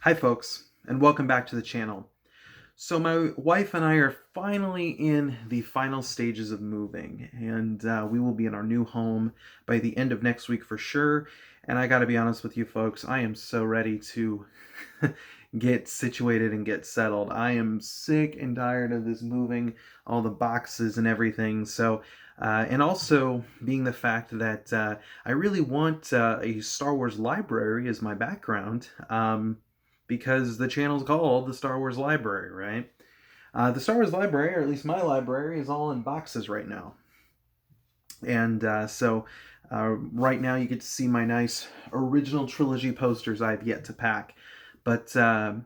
Hi folks, and welcome back to the channel. So my wife and I are finally in the final stages of moving, and we will be in our new home by the end of next week for sure. And I gotta be honest with you folks, I am so ready to get situated and get settled. I am sick and tired of this moving, all the boxes and everything. And also being the fact that I really want a Star Wars library as my background. Because the channel's called the Star Wars Library, right? The Star Wars Library, or at least my library, is all in boxes right now. And right now you get to see my nice original trilogy posters I've yet to pack. But so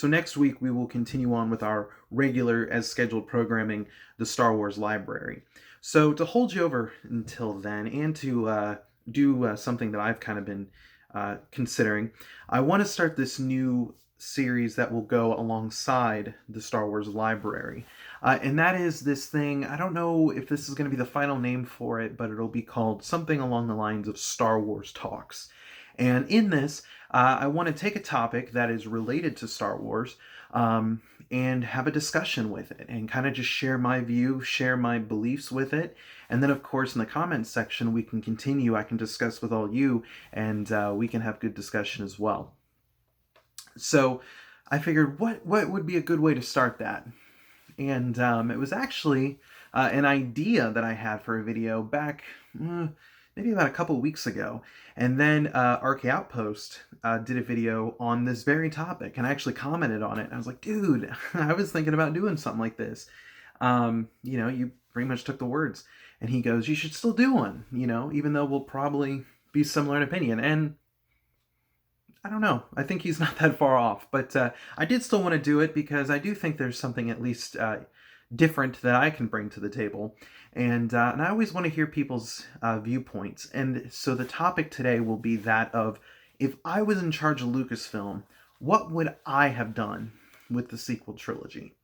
next week we will continue on with our regular, as scheduled programming, the Star Wars Library. So to hold you over until then, and to do something that I've kind of been considering, I want to start this new series that will go alongside the Star Wars Library. And that is this thing, I don't know if this is going to be the final name for it, but it'll be called something along the lines of Star Wars Talks. And in this, I want to take a topic that is related to Star Wars and have a discussion with it and kind of just share my view, share my beliefs with it. And then, of course, in the comments section, we can continue. I can discuss with all you, and we can have good discussion as well. So I figured, what would be a good way to start that? And it was actually an idea that I had for a video back maybe about a couple weeks ago. And then Arc Outpost did a video on this very topic, and I actually commented on it. And I was like, dude, I was thinking about doing something like this. You pretty much took the words. And he goes, you should still do one, even though we'll probably be similar in opinion. And I don't know. I think he's not that far off. But I did still want to do it because I do think there's something at least different that I can bring to the table. And I always want to hear people's viewpoints. And so the topic today will be that of, if I was in charge of Lucasfilm, what would I have done with the sequel trilogy?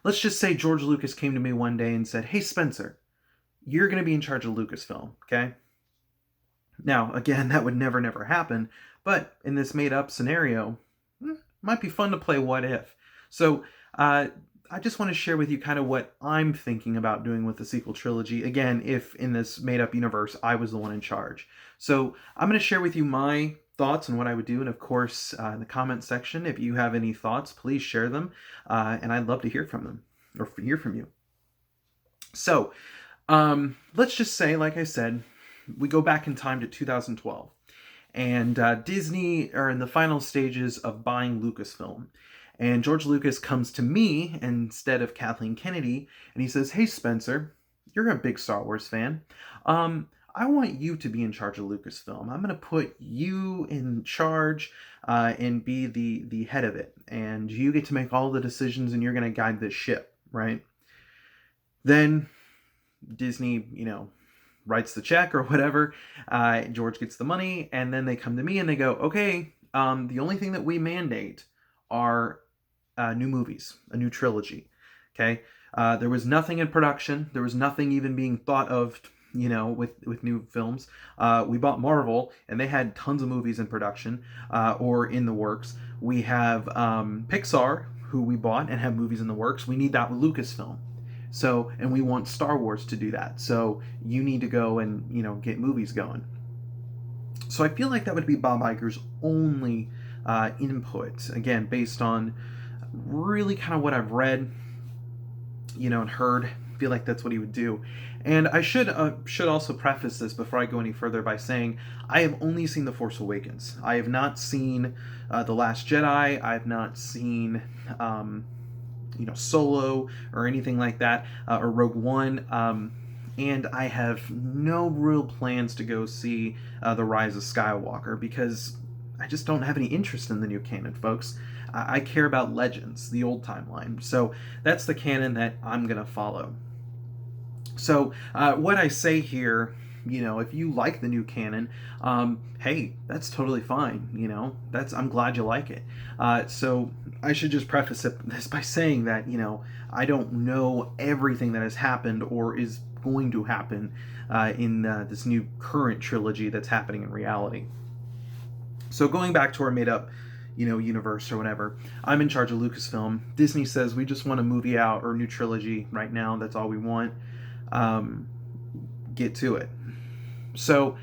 Let's just say George Lucas came to me one day and said, hey, Spencer, you're going to be in charge of Lucasfilm, okay? Now, again, that would never happen, but in this made-up scenario, might be fun to play what if. So, I just want to share with you kind of what I'm thinking about doing with the sequel trilogy, again, if in this made-up universe I was the one in charge. So, I'm going to share with you my thoughts on what I would do, and of course, in the comment section, if you have any thoughts, please share them, and I'd love to hear from them, or hear from you. So, let's just say, like I said, we go back in time to 2012, and Disney are in the final stages of buying Lucasfilm. And George Lucas comes to me instead of Kathleen Kennedy, and he says, hey, Spencer, you're a big Star Wars fan. I want you to be in charge of Lucasfilm. I'm going to put you in charge and be the head of it. And you get to make all the decisions, and you're going to guide this ship, right? Then Disney, writes the check or whatever. George gets the money, and then they come to me and they go, okay, the only thing that we mandate are new movies, a new trilogy. Okay, there was nothing in production. There was nothing even being thought of, with new films. We bought Marvel, and they had tons of movies in production or in the works. We have Pixar, who we bought and have movies in the works. We need that with Lucasfilm. So, and we want Star Wars to do that. So you need to go and, get movies going. So I feel like that would be Bob Iger's only input, again, based on really kind of what I've read, and heard. I feel like that's what he would do. And I should also preface this before I go any further by saying I have only seen The Force Awakens. I have not seen The Last Jedi. I have not seen Solo or anything like that, or Rogue One. And I have no real plans to go see The Rise of Skywalker because I just don't have any interest in the new canon, folks. I care about Legends, the old timeline. So that's the canon that I'm going to follow. So what I say here, if you like the new canon, hey, that's totally fine. I'm glad you like it. So I should just preface this by saying that, I don't know everything that has happened or is going to happen in this new current trilogy that's happening in reality. So going back to our made-up universe or whatever. I'm in charge of Lucasfilm. Disney says we just want a movie out or a new trilogy right now. That's all we want. Get to it. So,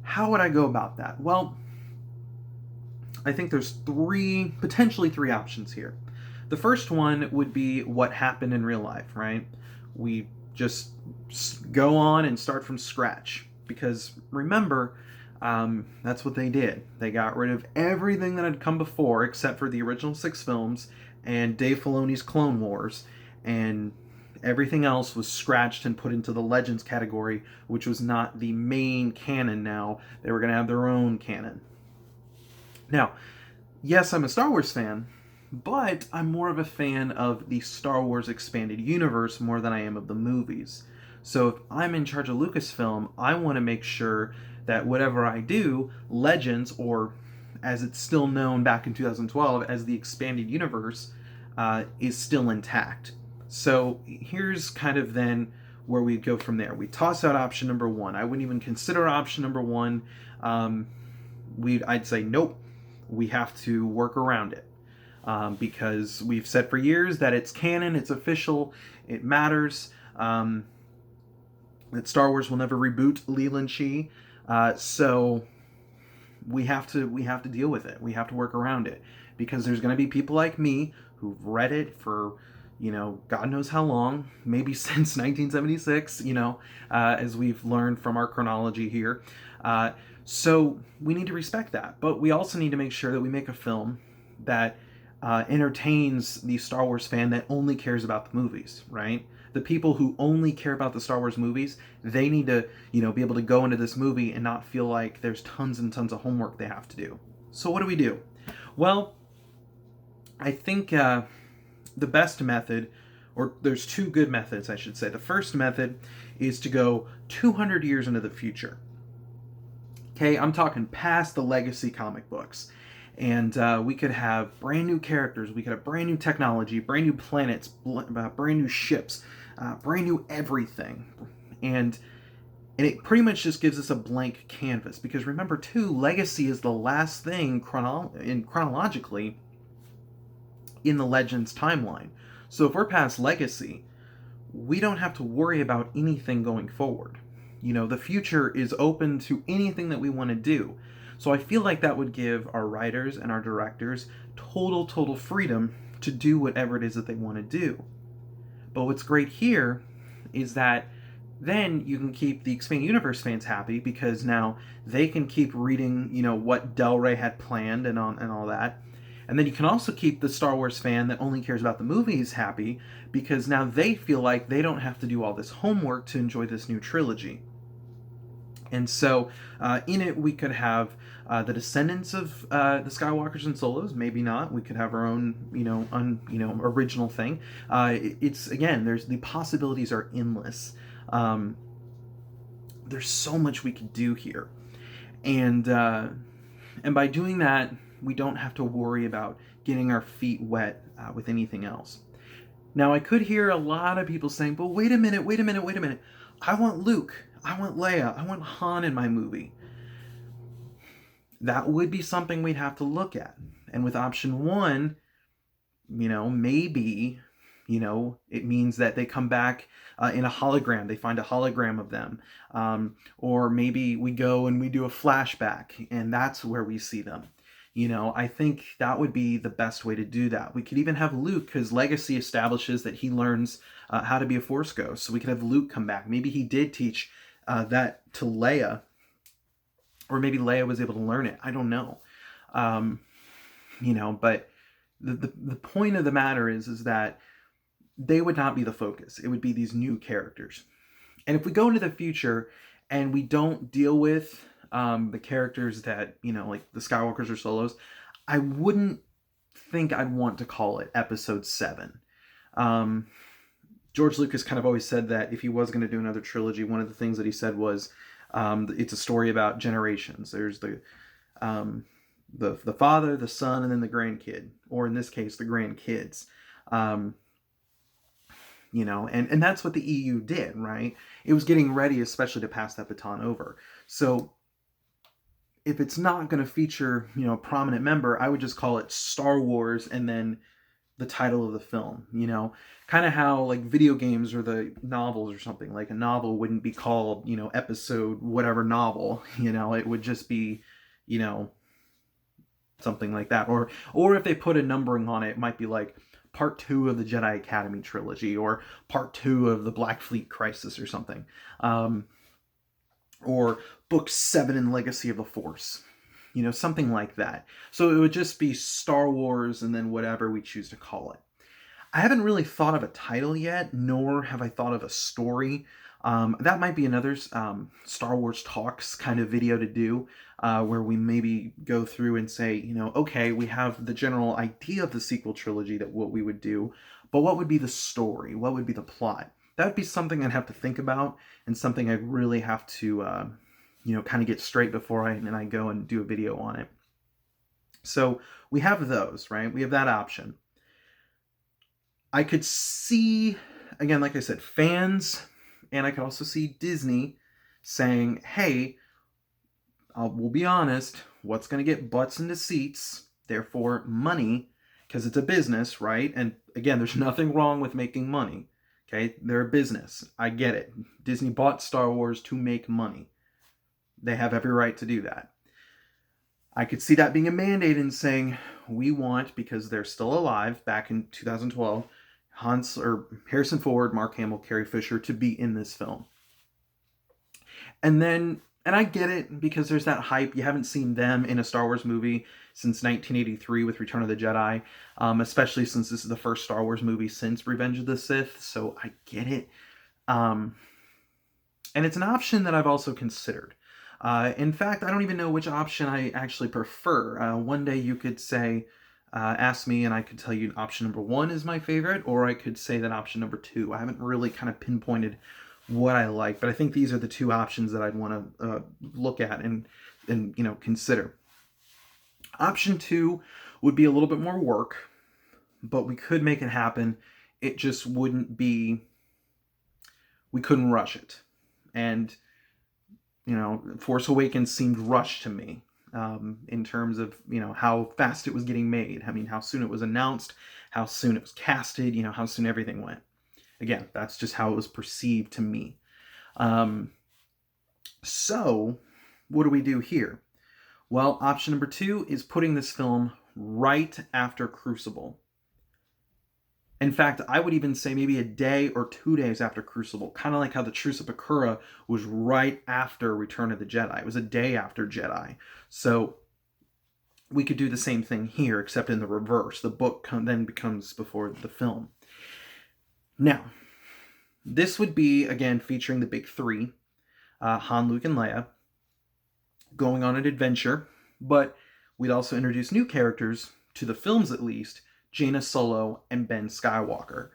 how would I go about that? Well, I think there's potentially three options here. The first one would be what happened in real life, right? We just go on and start from scratch. Because remember, that's what they did. They got rid of everything that had come before except for the original 6 films and Dave Filoni's Clone Wars, and everything else was scratched and put into the Legends category, which was not the main canon now. They were going to have their own canon. Now, yes, I'm a Star Wars fan, but I'm more of a fan of the Star Wars expanded universe more than I am of the movies. So if I'm in charge of Lucasfilm, I want to make sure that whatever I do, Legends, or as it's still known back in 2012 as the expanded universe, is still intact. So here's kind of then where we go from there. We toss out option number one. I wouldn't even consider option number one. I'd say nope. We have to work around it. Because we've said for years that it's canon, it's official, it matters, that Star Wars will never reboot Leland Shee, so we have to deal with it. We have to work around it, because there's going to be people like me who've read it for, God knows how long, maybe since 1976, as we've learned from our chronology here. So we need to respect that, but we also need to make sure that we make a film that entertains the Star Wars fan that only cares about the movies, right? The people who only care about the Star Wars movies, they need to, be able to go into this movie and not feel like there's tons and tons of homework they have to do. So what do? Well, I think the best method, or there's two good methods, I should say. The first method is to go 200 years into the future. Okay, I'm talking past the legacy comic books. And we could have brand new characters, we could have brand new technology, brand new planets, brand new ships, brand new everything. And it pretty much just gives us a blank canvas. Because remember, too, Legacy is the last thing chronologically in the Legends timeline. So if we're past Legacy, we don't have to worry about anything going forward. The future is open to anything that we want to do. So I feel like that would give our writers and our directors total freedom to do whatever it is that they want to do. But what's great here is that then you can keep the Expanded Universe fans happy, because now they can keep reading, what Del Rey had planned and all that. And then you can also keep the Star Wars fan that only cares about the movies happy, because now they feel like they don't have to do all this homework to enjoy this new trilogy. And so in it, we could have the descendants of the Skywalkers and Solos. Maybe not. We could have our own, original thing. It's, again, the possibilities are endless. There's so much we could do here, and by doing that, we don't have to worry about getting our feet wet with anything else. Now, I could hear a lot of people saying, "But wait a minute. I want Luke. I want Leia. I want Han in my movie." That would be something we'd have to look at. And with option one, maybe, it means that they come back in a hologram. They find a hologram of them. Or maybe we go and we do a flashback, and that's where we see them. I think that would be the best way to do that. We could even have Luke, because Legacy establishes that he learns how to be a Force ghost. So we could have Luke come back. Maybe he did teach that to Leia, or maybe Leia was able to learn it. I don't know. But the point of the matter is that they would not be the focus. It would be these new characters. And if we go into the future and we don't deal with the characters that, like the Skywalkers or Solos, I wouldn't think I'd want to call it Episode 7. George Lucas kind of always said that if he was going to do another trilogy, one of the things that he said was it's a story about generations. There's the father, the son, and then the grandkid, or in this case, the grandkids. And that's what the EU did, right? It was getting ready, especially to pass that baton over. So if it's not going to feature, a prominent member, I would just call it Star Wars and then the title of the film, kind of how like video games or the novels or something. Like a novel wouldn't be called, episode whatever novel, it would just be, you know, something like that. Or if they put a numbering on it, it might be like part 2 of the Jedi Academy trilogy or part 2 of the Black Fleet Crisis or something. Or book 7 in Legacy of the Force, something like that. So it would just be Star Wars and then whatever we choose to call it. I haven't really thought of a title yet, nor have I thought of a story. That might be another Star Wars Talks kind of video to do, where we maybe go through and say, okay, we have the general idea of the sequel trilogy, that what we would do, but what would be the story? What would be the plot? That would be something I'd have to think about, and something I'd really have to, kind of get straight before I go and do a video on it. So we have those, right? We have that option. I could see, again, like I said, fans, and I could also see Disney saying, hey, we'll be honest, what's going to get butts into seats, therefore money, because it's a business, right? And again, there's nothing wrong with making money, okay? They're a business. I get it. Disney bought Star Wars to make money. They have every right to do that. I could see that being a mandate and saying, we want, because they're still alive back in 2012, Harrison Ford, Mark Hamill, Carrie Fisher to be in this film. And I get it, because there's that hype. You haven't seen them in a Star Wars movie since 1983 with Return of the Jedi, especially since this is the first Star Wars movie since Revenge of the Sith, so I get it. And it's an option that I've also considered. In fact, I don't even know which option I actually prefer. One day you could say, ask me and I could tell you option number 1 is my favorite, or I could say that option number 2. I haven't really kind of pinpointed what I like, but I think these are the 2 options that I'd want to look at and consider. Option 2 would be a little bit more work, but we could make it happen. It just wouldn't be, we couldn't rush it. And Force Awakens seemed rushed to me, in terms of, how fast it was getting made. I mean, how soon it was announced, how soon it was casted, how soon everything went. Again, that's just how it was perceived to me. So, what do we do here? Well, option number 2 is putting this film right after Crucible. In fact, I would even say maybe a day or 2 days after Crucible, kind of like how the Truce of Bakura was right after Return of the Jedi. It was a day after Jedi. So we could do the same thing here, except in the reverse. The book then becomes before the film. Now, this would be, again, featuring the big 3, Han, Luke, and Leia, going on an adventure, but we'd also introduce new characters, to the films at least, Jaina Solo and Ben Skywalker,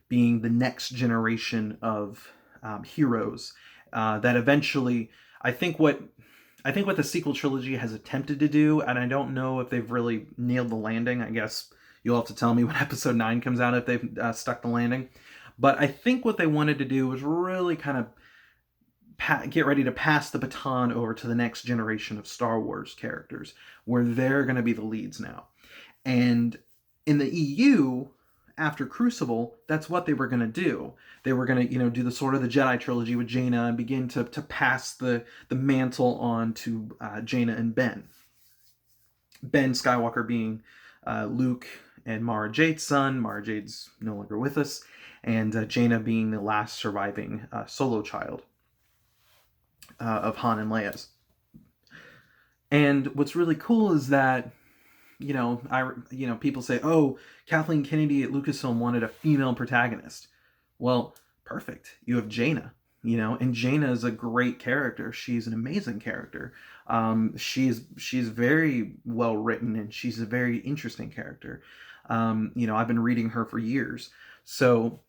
being the next generation of heroes that eventually, I think what the sequel trilogy has attempted to do, and I don't know if they've really nailed the landing. I guess you'll have to tell me when episode 9 comes out if they've stuck the landing. But I think what they wanted to do was really kind of get ready to pass the baton over to the next generation of Star Wars characters, where they're going to be the leads now. And in the EU, after Crucible, that's what they were going to do. They were going to, do the sort of the Jedi trilogy with Jaina and begin to pass the mantle on to Jaina and Ben. Ben Skywalker being Luke and Mara Jade's son. Mara Jade's no longer with us. And Jaina being the last surviving solo child of Han and Leia's. And what's really cool is that, people say, oh, Kathleen Kennedy at Lucasfilm wanted a female protagonist. Well, perfect. You have Jaina, and Jaina is a great character. She's an amazing character. She's very well written, and she's a very interesting character. I've been reading her for years. So,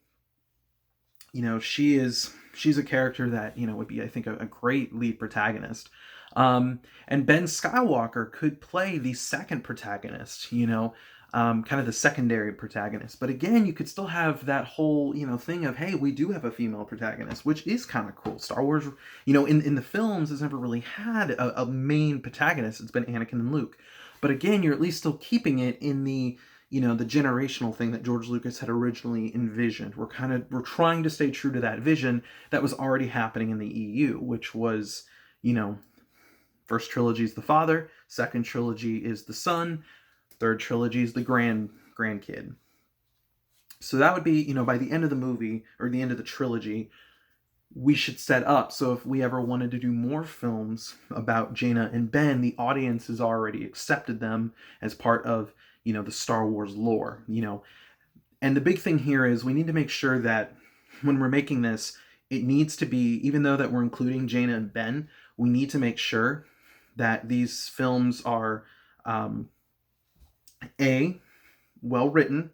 she's a character that, would be, I think, a great lead protagonist. And Ben Skywalker could play the second protagonist, kind of the secondary protagonist. But again, you could still have that whole, thing of, hey, we do have a female protagonist, which is kind of cool. Star Wars, in the films has never really had a main protagonist. It's been Anakin and Luke. But again, you're at least still keeping it in the generational thing that George Lucas had originally envisioned. We're trying to stay true to that vision that was already happening in the EU, which was, first trilogy is the father, second trilogy is the son, third trilogy is the grandkid. So that would be, by the end of the movie or the end of the trilogy, we should set up so if we ever wanted to do more films about Jaina and Ben, the audience has already accepted them as part of, the Star Wars lore, And the big thing here is we need to make sure that when we're making this, it needs to be, even though that we're including Jaina and Ben, we need to make sure that these films are well written,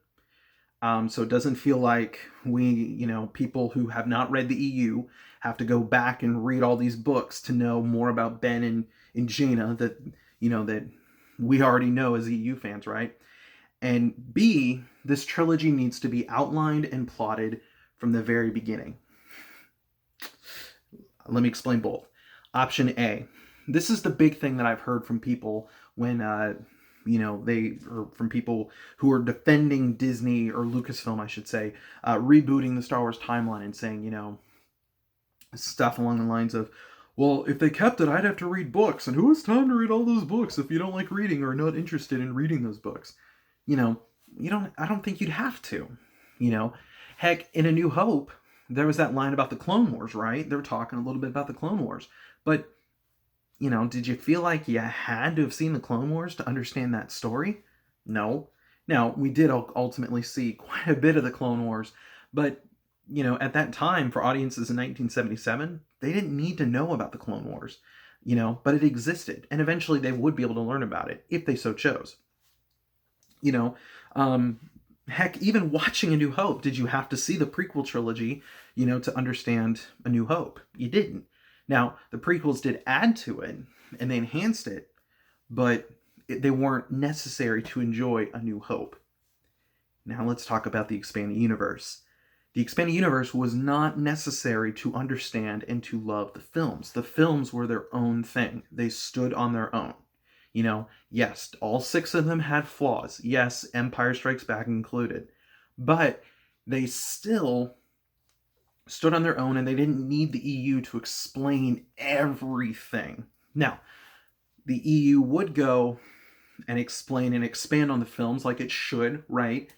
so it doesn't feel like we, people who have not read the EU have to go back and read all these books to know more about Ben and Jaina that, that we already know as EU fans, right? And B, this trilogy needs to be outlined and plotted from the very beginning. Let me explain both. Option A. This is the big thing that I've heard from people when, or from people who are defending Disney or Lucasfilm, I should say, rebooting the Star Wars timeline and saying, stuff along the lines of, well, if they kept it, I'd have to read books, and who has time to read all those books if you don't like reading or are not interested in reading those books? I don't think you'd have to, Heck, in A New Hope, there was that line about the Clone Wars, right? They were talking a little bit about the Clone Wars. But, did you feel like you had to have seen the Clone Wars to understand that story? No. Now, we did ultimately see quite a bit of the Clone Wars, but, at that time, for audiences in 1977, they didn't need to know about the Clone Wars, but it existed, and eventually they would be able to learn about it, if they so chose. Heck, even watching A New Hope, did you have to see the prequel trilogy, to understand A New Hope? You didn't. Now, the prequels did add to it, and they enhanced it, but they weren't necessary to enjoy A New Hope. Now let's talk about the expanded universe. The expanded universe was not necessary to understand and to love the films. The films were their own thing. They stood on their own. Yes, all 6 of them had flaws. Yes, Empire Strikes Back included. But they still stood on their own, and they didn't need the EU to explain everything. Now, the EU would go and explain and expand on the films like it should, right?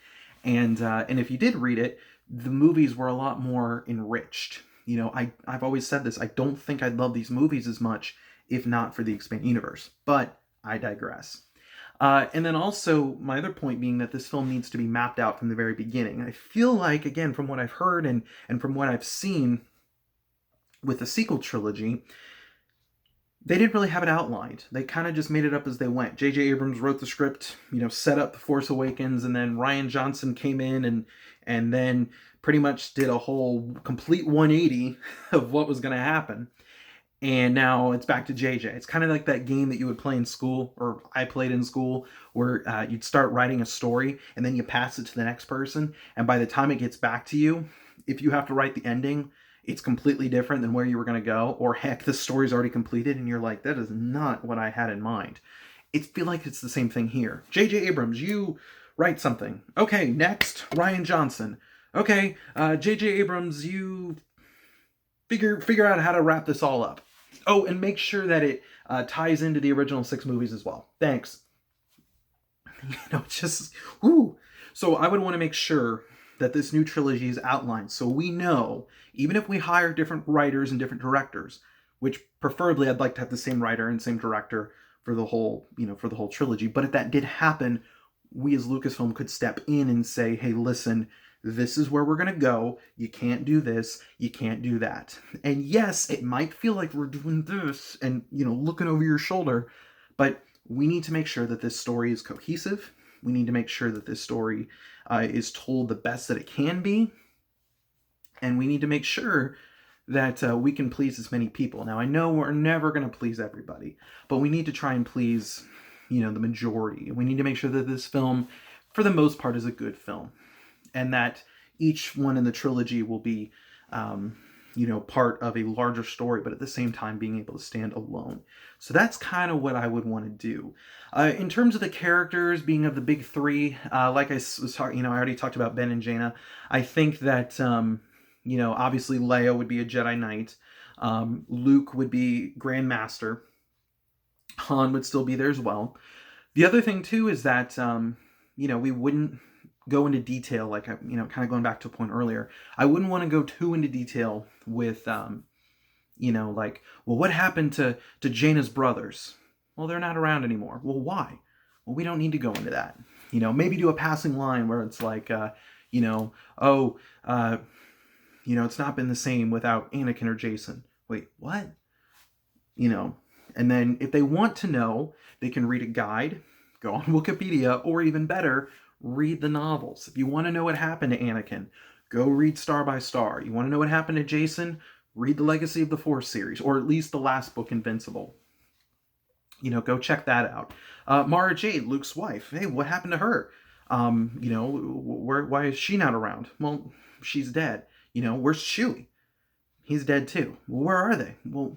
And if you did read it, the movies were a lot more enriched. I've always said this. I don't think I'd love these movies as much if not for the expanded universe. But I digress. And then also, my other point being that this film needs to be mapped out from the very beginning. I feel like, again, from what I've heard and from what I've seen with the sequel trilogy, they didn't really have it outlined. They kind of just made it up as they went. J.J. Abrams wrote the script, set up The Force Awakens, and then Rian Johnson came in and then pretty much did a whole complete 180 of what was going to happen. And now it's back to JJ. It's kind of like that game that you would play in school, or I played in school, where you'd start writing a story and then you pass it to the next person. And by the time it gets back to you, if you have to write the ending, it's completely different than where you were going to go. Or heck, the story's already completed and you're like, that is not what I had in mind. I feel like it's the same thing here. J.J. Abrams, you write something. Okay, next, Rian Johnson. Okay, J.J. Abrams, you figure out how to wrap this all up. Oh, and make sure that it ties into the original 6 movies as well. Thanks. It's just, whoo. So I would want to make sure that this new trilogy is outlined so we know, even if we hire different writers and different directors, which preferably I'd like to have the same writer and same director for the whole, for the whole trilogy. But if that did happen, we as Lucasfilm could step in and say, hey, listen, this is where we're going to go. You can't do this. You can't do that. And yes, it might feel like we're doing this and, looking over your shoulder, but we need to make sure that this story is cohesive. We need to make sure that this story is told the best that it can be. And we need to make sure that we can please as many people. Now, I know we're never going to please everybody, but we need to try and please, the majority. We need to make sure that this film, for the most part, is a good film, and that each one in the trilogy will be, part of a larger story, but at the same time being able to stand alone. So that's kind of what I would want to do. In terms of the characters being of the big three, like I was talking, I already talked about Ben and Jaina. I think that, obviously Leia would be a Jedi Knight. Luke would be Grand Master. Han would still be there as well. The other thing too is that, we wouldn't go into detail, like, kind of going back to a point earlier, I wouldn't want to go too into detail with, like, well, what happened to Jaina's brothers? Well, they're not around anymore. Well, why? Well, we don't need to go into that. Maybe do a passing line where it's like, it's not been the same without Anakin or Jason. Wait, what? And then if they want to know, they can read a guide, go on Wikipedia, or even better, read the novels. If you want to know what happened to Anakin, go read Star by Star. You want to know what happened to Jason? Read the Legacy of the Force series, or at least the last book, Invincible. Go check that out. Mara Jade, Luke's wife. Hey, what happened to her? Why is she not around? Well, she's dead. Where's Chewie? He's dead too. Well, where are they? Well,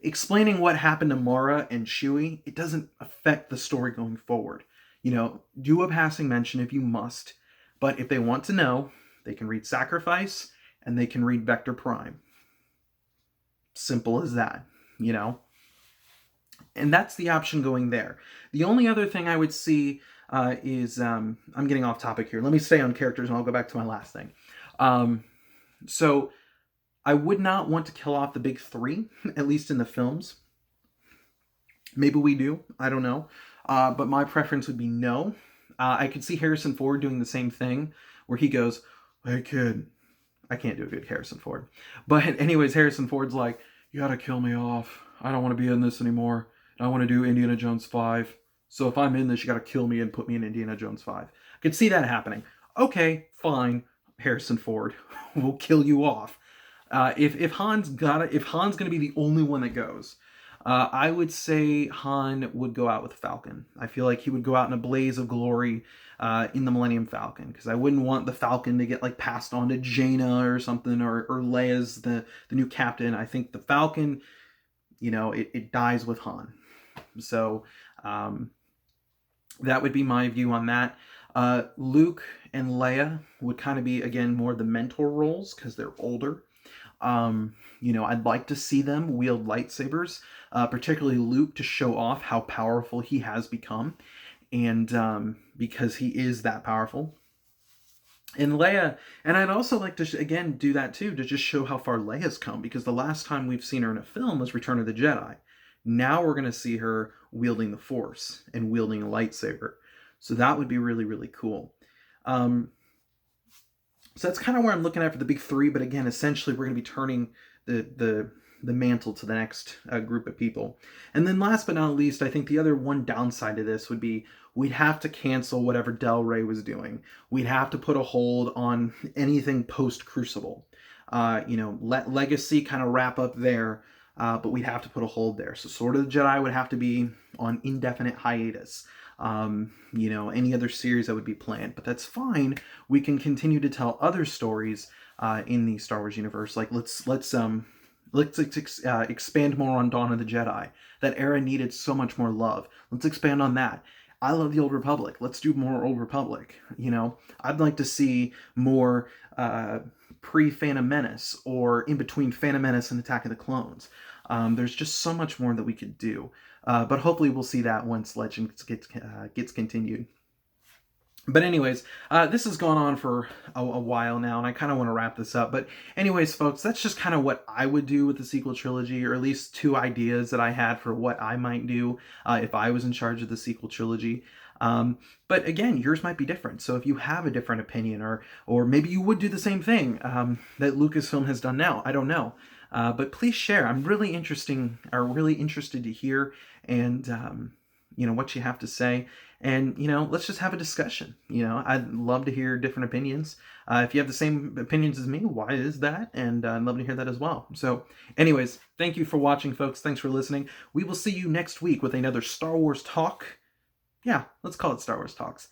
explaining what happened to Mara and Chewie, it doesn't affect the story going forward. Do a passing mention if you must, but if they want to know, they can read Sacrifice and they can read Vector Prime. Simple as that, And that's the option going there. The only other thing I would see is, I'm getting off topic here. Let me stay on characters and I'll go back to my last thing. So I would not want to kill off the big three, at least in the films. Maybe we do. I don't know. But my preference would be no. I could see Harrison Ford doing the same thing, where he goes, "Hey kid," I can't do a good Harrison Ford. But anyways, Harrison Ford's like, "You gotta kill me off. I don't want to be in this anymore. I want to do Indiana Jones 5. So if I'm in this, you gotta kill me and put me in Indiana Jones 5. I could see that happening. Okay, fine, Harrison Ford. We'll kill you off. If Han's gonna be the only one that goes, I would say Han would go out with Falcon. I feel like he would go out in a blaze of glory in the Millennium Falcon, because I wouldn't want the Falcon to get passed on to Jaina or something, or Leia's the new captain. I think the Falcon, it dies with Han. So that would be my view on that. Luke and Leia would kind of be, again, more the mentor roles because they're older. I'd like to see them wield lightsabers, particularly Luke, to show off how powerful he has become, and because he is that powerful. And Leia, and I'd also like to, again, do that too, to just show how far Leia's come, because the last time we've seen her in a film was Return of the Jedi. Now we're going to see her wielding the Force and wielding a lightsaber. So that would be really, really cool. So that's kind of where I'm looking at for the big three, but again, essentially we're going to be turning the mantle to the next group of people. And then last but not least, I think the other one downside to this would be we'd have to cancel whatever Del Rey was doing. We'd have to put a hold on anything post-Crucible. Let Legacy kind of wrap up there, but we'd have to put a hold there. So Sword of the Jedi would have to be on indefinite hiatus. Any other series that would be planned, but that's fine. We can continue to tell other stories in the Star Wars universe. Like let's expand more on Dawn of the Jedi. That era needed so much more love. Let's expand on that. I love the Old Republic. Let's do more Old Republic. I'd like to see more pre-Phantom Menace, or in between Phantom Menace and Attack of the Clones. There's just so much more that we could do. But hopefully we'll see that once Legends gets continued. But anyways, this has gone on for a while now, and I kind of want to wrap this up. But anyways, folks, that's just kind of what I would do with the sequel trilogy, or at least two ideas that I had for what I might do if I was in charge of the sequel trilogy. But again, yours might be different. So if you have a different opinion, or maybe you would do the same thing that Lucasfilm has done now, I don't know. But please share. I'm really interested to hear, and what you have to say, and let's just have a discussion. I'd love to hear different opinions. If you have the same opinions as me, why is that? And I'd love to hear that as well. So anyways, thank you for watching, folks. Thanks for listening. We will see you next week with another Star Wars talk. Yeah, let's call it Star Wars Talks,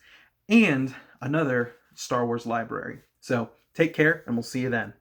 and another Star Wars library. So take care, and we'll see you then.